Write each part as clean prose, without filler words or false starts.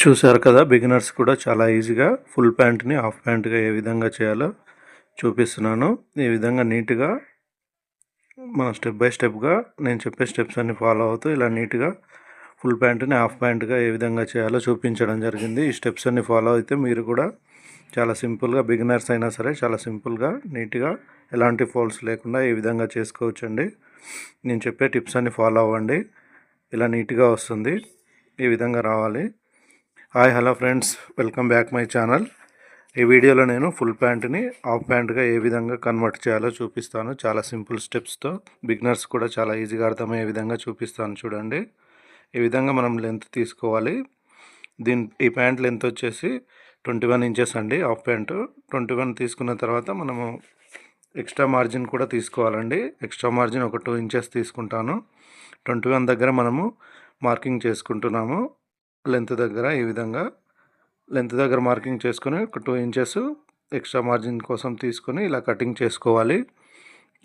చూసారు కదా, బిగినర్స్ కూడా చాలా ఈజీగా ఫుల్ ప్యాంట్ని హాఫ్ ప్యాంట్గా ఏ విధంగా చేయాలో చూపిస్తున్నాను. ఈ విధంగా నీట్గా మనం స్టెప్ బై స్టెప్గా నేను చెప్పే స్టెప్స్ అన్ని ఫాలో అవుతూ ఇలా నీట్గా ఫుల్ ప్యాంట్ని హాఫ్ ప్యాంట్గా ఏ విధంగా చేయాలో చూపించడం జరిగింది. ఈ స్టెప్స్ అన్ని ఫాలో అయితే మీరు కూడా చాలా సింపుల్గా, బిగినర్స్ అయినా సరే చాలా సింపుల్గా నీట్గా ఎలాంటి ఫోల్డ్స్ లేకుండా ఈ విధంగా చేసుకోవచ్చండి. నేను చెప్పే టిప్స్ అన్ని ఫాలో అవ్వండి, ఇలా నీట్గా వస్తుంది. ఈ విధంగా రావాలి. Hi hello friends, welcome back my channel. ఈ వీడియోలో నేను ఫుల్ ప్యాంట్ని హాఫ్ ప్యాంట్గా ఏ విధంగా కన్వర్ట్ చేయాలో చూపిస్తాను. చాలా సింపుల్ స్టెప్స్తో బిగినర్స్ కూడా చాలా ఈజీగా అర్థమయ్యే విధంగా చూపిస్తాను. చూడండి, ఈ విధంగా మనం లెంత్ తీసుకోవాలి. ఈ ప్యాంట్ లెంత్ వచ్చేసి 21 ఇంచెస్ అండి. హాఫ్ ప్యాంటు 21 తీసుకున్న తర్వాత మనము ఎక్స్ట్రా మార్జిన్ కూడా తీసుకోవాలండి. ఎక్స్ట్రా మార్జిన్ ఒక 2 ఇంచెస్ తీసుకుంటాను. 21 దగ్గర మనము మార్కింగ్ చేసుకుంటున్నాము. లెంత్ దగ్గర ఈ విధంగా లెంత్ దగ్గర మార్కింగ్ చేసుకొని ఒక 2 ఇంచెస్ ఎక్స్ట్రా మార్జిన్ కోసం తీసుకొని ఇలా కటింగ్ చేసుకోవాలి.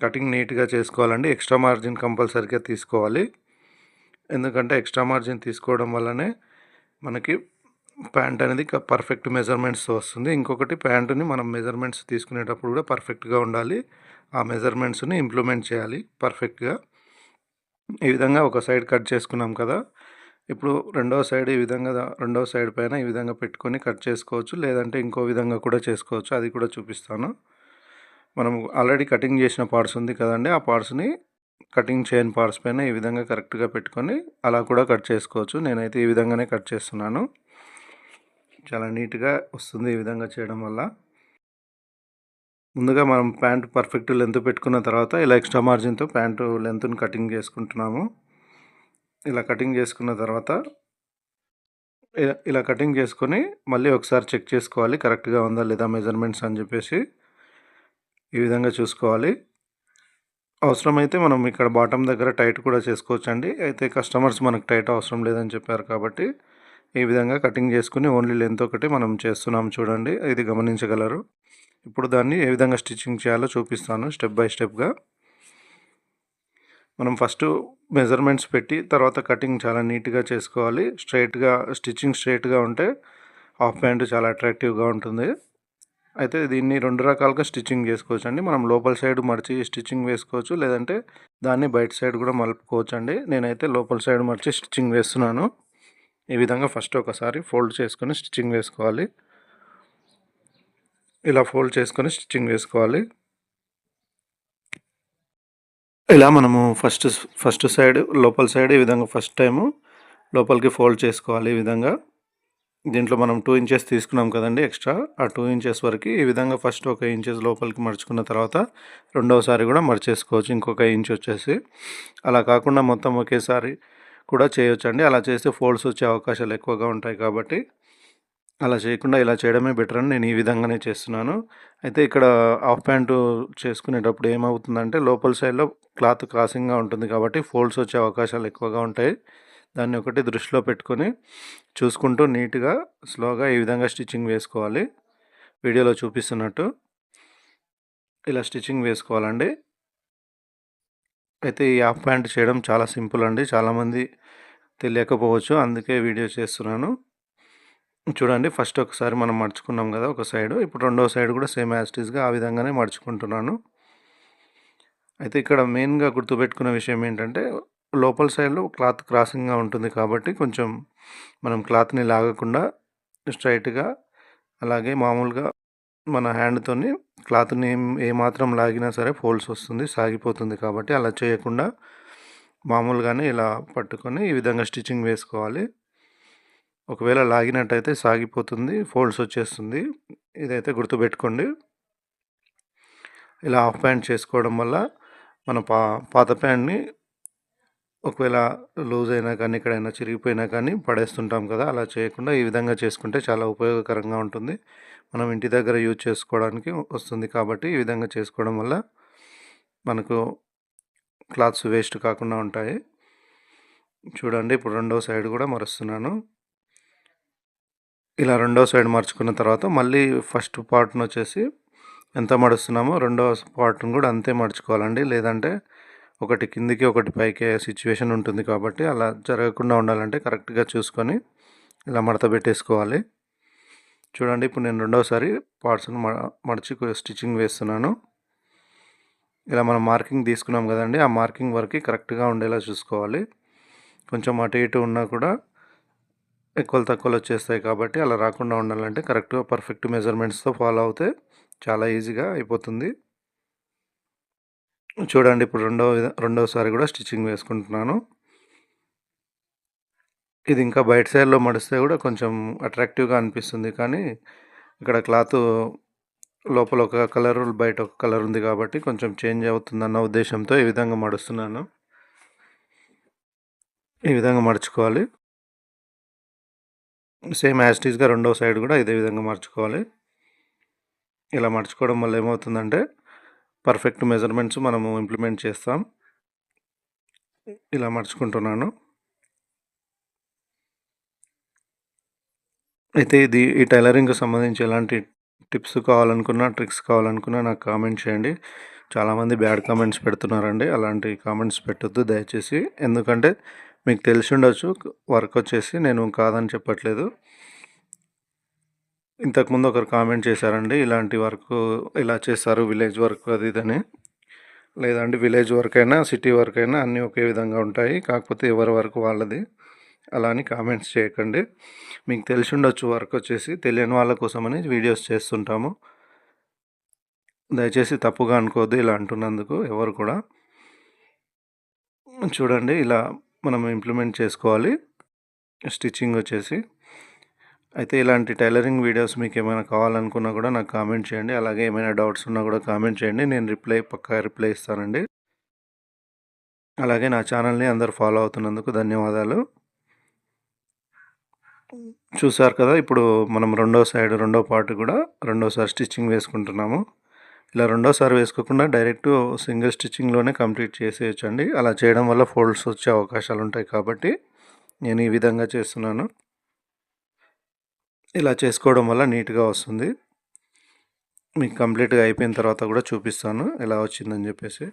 కటింగ్ నీట్గా చేసుకోవాలండి. ఎక్స్ట్రా మార్జిన్ కంపల్సరీగా తీసుకోవాలి, ఎందుకంటే ఎక్స్ట్రా మార్జిన్ తీసుకోవడం వల్లనే మనకి ప్యాంట్ అనేది పర్ఫెక్ట్ మెజర్మెంట్స్తో వస్తుంది. ఇంకొకటి, ప్యాంటుని మనం మెజర్మెంట్స్ తీసుకునేటప్పుడు కూడా పర్ఫెక్ట్గా ఉండాలి. ఆ మెజర్మెంట్స్ని ఇంప్లిమెంట్ చేయాలి పర్ఫెక్ట్గా. ఈ విధంగా ఒక సైడ్ కట్ చేసుకున్నాం కదా, ఇప్పుడు రెండవ సైడ్ ఈ విధంగా రెండవ సైడ్ పైన ఈ విధంగా పెట్టుకొని కట్ చేసుకోవచ్చు, లేదంటే ఇంకో విధంగా కూడా చేసుకోవచ్చు. అది కూడా చూపిస్తాను. మనం ఆల్రెడీ కటింగ్ చేసిన పార్ట్స్ ఉంది కదండి, ఆ పార్ట్స్ని కటింగ్ చేయని పార్ట్స్ పైన ఈ విధంగా కరెక్ట్గా పెట్టుకొని అలా కూడా కట్ చేసుకోవచ్చు. నేనైతే ఈ విధంగానే కట్ చేస్తున్నాను. చాలా నీట్గా వస్తుంది ఈ విధంగా చేయడం వల్ల. ముందుగా మనం ప్యాంట్ పర్ఫెక్ట్ లెంత్ పెట్టుకున్న తర్వాత ఇలా ఎక్స్ట్రా మార్జిన్తో ప్యాంటు లెంత్ని కటింగ్ చేసుకుంటున్నాము. ఇలా కటింగ్ చేసుకున్న తర్వాత ఇలా కటింగ్ చేసుకొని మళ్ళీ ఒకసారి చెక్ చేసుకోవాలి కరెక్ట్గా ఉందా లేదా మెజర్మెంట్స్ అని చెప్పేసి ఈ విధంగా చూసుకోవాలి. అవసరమైతే మనం ఇక్కడ బాటమ్ దగ్గర టైట్ కూడా చేసుకోవచ్చండి. అయితే కస్టమర్స్ మనకు టైట్ అవసరం లేదని చెప్పారు కాబట్టి ఈ విధంగా కటింగ్ చేసుకుని ఓన్లీ లెంత్ ఒకటి మనం చేస్తున్నాం. చూడండి, ఇది గమనించగలరు. ఇప్పుడు దాన్ని ఏ విధంగా స్టిచ్చింగ్ చేయాలో చూపిస్తాను స్టెప్ బై స్టెప్గా. మనం ఫస్ట్ మెజర్మెంట్స్ పెట్టి తర్వాత కటింగ్ చాలా నీట్గా చేసుకోవాలి. స్టిచ్చింగ్ స్ట్రైట్గా ఉంటే హాఫ్ ప్యాంటు చాలా అట్రాక్టివ్గా ఉంటుంది. అయితే దీన్ని 2 రకాలుగా స్టిచ్చింగ్ చేసుకోవచ్చు అండి. మనం లోపల సైడ్ మడిచి స్టిచ్చింగ్ వేసుకోవచ్చు, లేదంటే దాన్ని బయట సైడ్ కూడా మలుపుకోవచ్చు అండి. నేనైతే లోపల సైడ్ మడిచి స్టిచ్చింగ్ వేస్తున్నాను. ఈ విధంగా ఫస్ట్ ఒకసారి ఫోల్డ్ చేసుకొని స్టిచ్చింగ్ వేసుకోవాలి. ఇలా ఫోల్డ్ చేసుకొని స్టిచ్చింగ్ వేసుకోవాలి. ఇలా మనము ఫస్ట్ సైడ్ లోపల సైడ్ ఈ విధంగా ఫస్ట్ టైము లోపలికి ఫోల్డ్ చేసుకోవాలి. ఈ విధంగా దీంట్లో మనం 2 ఇంచెస్ తీసుకున్నాం కదండి ఎక్స్ట్రా, ఆ 2 ఇంచెస్ వరకు ఈ విధంగా ఫస్ట్ 1 ఇంచెస్ లోపలికి మడుచుకున్న తర్వాత రెండవసారి కూడా మడిచేసుకోవచ్చు ఇంకొక ఇంచ్ వచ్చేసి. అలా కాకుండా మొత్తం ఒకేసారి కూడా చేయొచ్చండి. అలా చేస్తే ఫోల్డ్స్ వచ్చే అవకాశాలు ఎక్కువగా ఉంటాయి కాబట్టి అలా చేయకుండా ఇలా చేయడమే బెటర్ అని నేను ఈ విధంగానే చేస్తున్నాను. అయితే ఇక్కడ హాఫ్ ప్యాంటు చేసుకునేటప్పుడు ఏమవుతుందంటే లోపల సైడ్లో క్లాత్ క్రాసింగ్గా ఉంటుంది కాబట్టి ఫోల్డ్స్ వచ్చే అవకాశాలు ఎక్కువగా ఉంటాయి. దాన్ని ఒకటి దృష్టిలో పెట్టుకొని చూసుకుంటూ నీట్గా స్లోగా ఈ విధంగా స్టిచ్చింగ్ వేసుకోవాలి. వీడియోలో చూపిస్తున్నట్టు ఇలా స్టిచ్చింగ్ వేసుకోవాలండి. అయితే ఈ హాఫ్ ప్యాంట్ చేయడం చాలా సింపుల్ అండి. చాలామంది తెలియకపోవచ్చు, అందుకే వీడియో చేస్తున్నాను. చూడండి, ఫస్ట్ ఒకసారి మనం మడుచుకున్నాం కదా ఒక సైడు, ఇప్పుడు రెండవ సైడ్ కూడా సేమ్ యాజ్ ఇట్ ఈస్గా ఆ విధంగానే మడుచుకుంటున్నాను. అయితే ఇక్కడ మెయిన్గా గుర్తుపెట్టుకున్న విషయం ఏంటంటే లోపల సైడ్లో క్లాత్ క్రాసింగ్గా ఉంటుంది కాబట్టి కొంచెం మనం క్లాత్ని లాగకుండా స్ట్రైట్గా, అలాగే మామూలుగా మన హ్యాండ్తోని క్లాత్ని ఏమాత్రం లాగినా సరే ఫోల్డ్స్ వస్తుంది, సాగిపోతుంది. కాబట్టి అలా చేయకుండా మామూలుగానే ఇలా పట్టుకొని ఈ విధంగా స్టిచ్చింగ్ వేసుకోవాలి. ఒకవేళ లాగినట్టయితే సాగిపోతుంది, ఫోల్డ్స్ వచ్చేస్తుంది. ఇదైతే గుర్తుపెట్టుకోండి. ఇలా హాఫ్ ప్యాంట్ చేసుకోవడం వల్ల మన పాత ప్యాంట్ని ఒకవేళ లూజ్ అయినా కానీ ఎక్కడైనా చిరిగిపోయినా కానీ పడేస్తుంటాం కదా, అలా చేయకుండా ఈ విధంగా చేసుకుంటే చాలా ఉపయోగకరంగా ఉంటుంది. మనం ఇంటి దగ్గర యూజ్ చేసుకోవడానికి వస్తుంది కాబట్టి ఈ విధంగా చేసుకోవడం వల్ల మనకు క్లాత్స్ వేస్ట్ కాకుండా ఉంటాయి. చూడండి, ఇప్పుడు రెండవ సైడ్ కూడా మరుస్తున్నాను. ఇలా రెండవ సైడ్ మర్చుకున్న తర్వాత మళ్ళీ ఫస్ట్ పార్ట్ను వచ్చేసి ఎంత మడుస్తున్నామో రెండవ పార్ట్ను కూడా అంతే మడుచుకోవాలండి. లేదంటే ఒకటి కిందికి ఒకటి పైకి సిచ్యువేషన్ ఉంటుంది కాబట్టి అలా జరగకుండా ఉండాలంటే కరెక్ట్గా చూసుకొని ఇలా మడత పెట్టేసుకోవాలి. చూడండి ఇప్పుడు నేను రెండోసారి పార్ట్స్ని మడిచి స్టిచ్చింగ్ వేస్తున్నాను. ఇలా మనం మార్కింగ్ తీసుకున్నాం కదండి, ఆ మార్కింగ్ వరకు కరెక్ట్గా ఉండేలా చూసుకోవాలి. కొంచెం అటు ఇటు ఉన్నా కూడా ఎక్కువలు తక్కువలు వచ్చేస్తాయి కాబట్టి అలా రాకుండా ఉండాలంటే కరెక్ట్గా పర్ఫెక్ట్ మెజర్మెంట్స్తో ఫాలో అవుతే చాలా ఈజీగా అయిపోతుంది. చూడండి ఇప్పుడు రెండోసారి కూడా స్టిచ్చింగ్ వేసుకుంటున్నాను. ఇది ఇంకా బయట సైడ్లో మడిస్తే కూడా కొంచెం అట్రాక్టివ్గా అనిపిస్తుంది, కానీ ఇక్కడ క్లాత్ లోపల ఒక కలర్ బయట ఒక కలర్ ఉంది కాబట్టి కొంచెం చేంజ్ అవుతుందన్న ఉద్దేశంతో ఈ విధంగా మడుస్తున్నాను. ఈ విధంగా మడుచుకోవాలి. సేమ్ యాజ్ ఇట్ ఈస్గా రెండో సైడ్ కూడా ఇదే విధంగా మడుచుకోవాలి. ఇలా మడుచుకోవడం వల్ల ఏమవుతుందంటే పర్ఫెక్ట్ మెజర్మెంట్స్ మనము ఇంప్లిమెంట్ చేస్తాం. ఇలా మడుచుకుంటున్నాను. అయితే ఈ టైలరింగ్కి సంబంధించి ఎలాంటి టిప్స్ కావాలనుకున్నా, ట్రిక్స్ కావాలనుకున్నా నాకు కామెంట్ చేయండి. చాలామంది బ్యాడ్ కామెంట్స్ పెడుతున్నారండి. అలాంటి కామెంట్స్ పెట్టొద్దు దయచేసి. ఎందుకంటే మీకు తెలిసి ఉండొచ్చు వర్క్ వచ్చేసి, నేను కాదని చెప్పట్లేదు. ఇంతకుముందు ఒకరు కామెంట్ చేశారండి, ఇలాంటి వర్క్ ఇలా చేస్తారు విలేజ్ వర్క్ అది ఇదని. లేదండి, విలేజ్ వర్క్ అయినా సిటీ వర్క్ అయినా అన్నీ ఒకే విధంగా ఉంటాయి, కాకపోతే ఎవరి వర్క్ వాళ్ళది. అలా అని కామెంట్స్ చేయకండి. మీకు తెలిసి ఉండొచ్చు వర్క్ వచ్చేసి, తెలియని వాళ్ళ కోసమని వీడియోస్ చేస్తుంటాము. దయచేసి తప్పుగా అనుకోవద్దు ఇలా అంటున్నందుకు ఎవరు కూడా. చూడండి ఇలా మనం ఇంప్లిమెంట్ చేసుకోవాలి స్టిచ్చింగ్ వచ్చేసి. అయితే ఇలాంటి టైలరింగ్ వీడియోస్ మీకు ఏమైనా కావాలనుకున్నా కూడా నాకు కామెంట్ చేయండి. అలాగే ఏమైనా డౌట్స్ ఉన్నా కూడా కామెంట్ చేయండి, నేను పక్కా రిప్లై ఇస్తానండి. అలాగే నా ఛానల్ని అందరు ఫాలో అవుతున్నందుకు ధన్యవాదాలు. చూసారు కదా, ఇప్పుడు మనం రెండో పార్ట్ కూడా రెండోసారి స్టిచ్చింగ్ వేసుకుంటున్నాము. ఇలా రెండోసారి వేసుకోకుండా డైరెక్ట్ సింగిల్ స్టిచ్చింగ్లోనే కంప్లీట్ చేసేయచ్చండి. అలా చేయడం వల్ల ఫోల్డ్స్ వచ్చే అవకాశాలు ఉంటాయి కాబట్టి నేను ఈ విధంగా చేస్తున్నాను. ఇలా చేసుకోవడం వల్ల నీట్గా వస్తుంది. మీకు కంప్లీట్గా అయిపోయిన తర్వాత కూడా చూపిస్తాను ఎలా వచ్చిందని చెప్పేసి.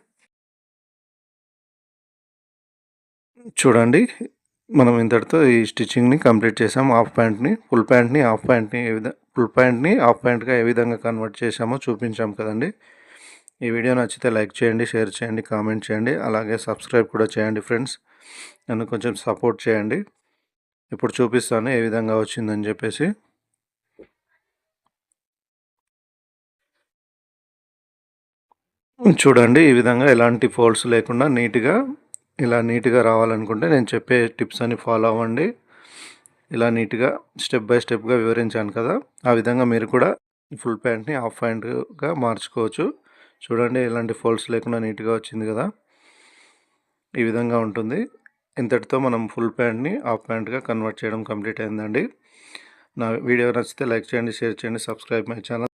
చూడండి మనం ఇంతటితో ఈ స్టిచ్చింగ్ని కంప్లీట్ చేసాం. హాఫ్ ప్యాంట్ని ఫుల్ ప్యాంట్ని హాఫ్ ప్యాంట్గా ఏ విధంగా కన్వర్ట్ చేసామో చూపించాం కదండి. ఈ వీడియో నచ్చితే లైక్ చేయండి, షేర్ చేయండి, కామెంట్ చేయండి, అలాగే సబ్స్క్రైబ్ కూడా చేయండి ఫ్రెండ్స్. నన్ను కొంచెం సపోర్ట్ చేయండి. ఇప్పుడు చూపిస్తాను ఏ విధంగా వచ్చిందని చెప్పేసి. చూడండి ఈ విధంగా ఎలాంటి ఫోల్డ్స్ లేకుండా నీట్గా రావాలనుకుంటే నేను చెప్పే టిప్స్ అని ఫాలో అవ్వండి. ఇలా నీట్గా స్టెప్ బై స్టెప్గా వివరించాను కదా, ఆ విధంగా మీరు కూడా ఫుల్ ప్యాంట్ని హాఫ్ ప్యాంట్గా మార్చుకోవచ్చు. చూడండి ఎలాంటి ఫోల్డ్స్ లేకుండా నీట్గా వచ్చింది కదా, ఈ విధంగా ఉంటుంది. ఇంతటితో మనం ఫుల్ ప్యాంట్ని హాఫ్ ప్యాంట్గా కన్వర్ట్ చేయడం కంప్లీట్ అయిందండి. నా వీడియో నచ్చితే లైక్ చేయండి, షేర్ చేయండి, సబ్స్క్రైబ్ మై ఛానల్.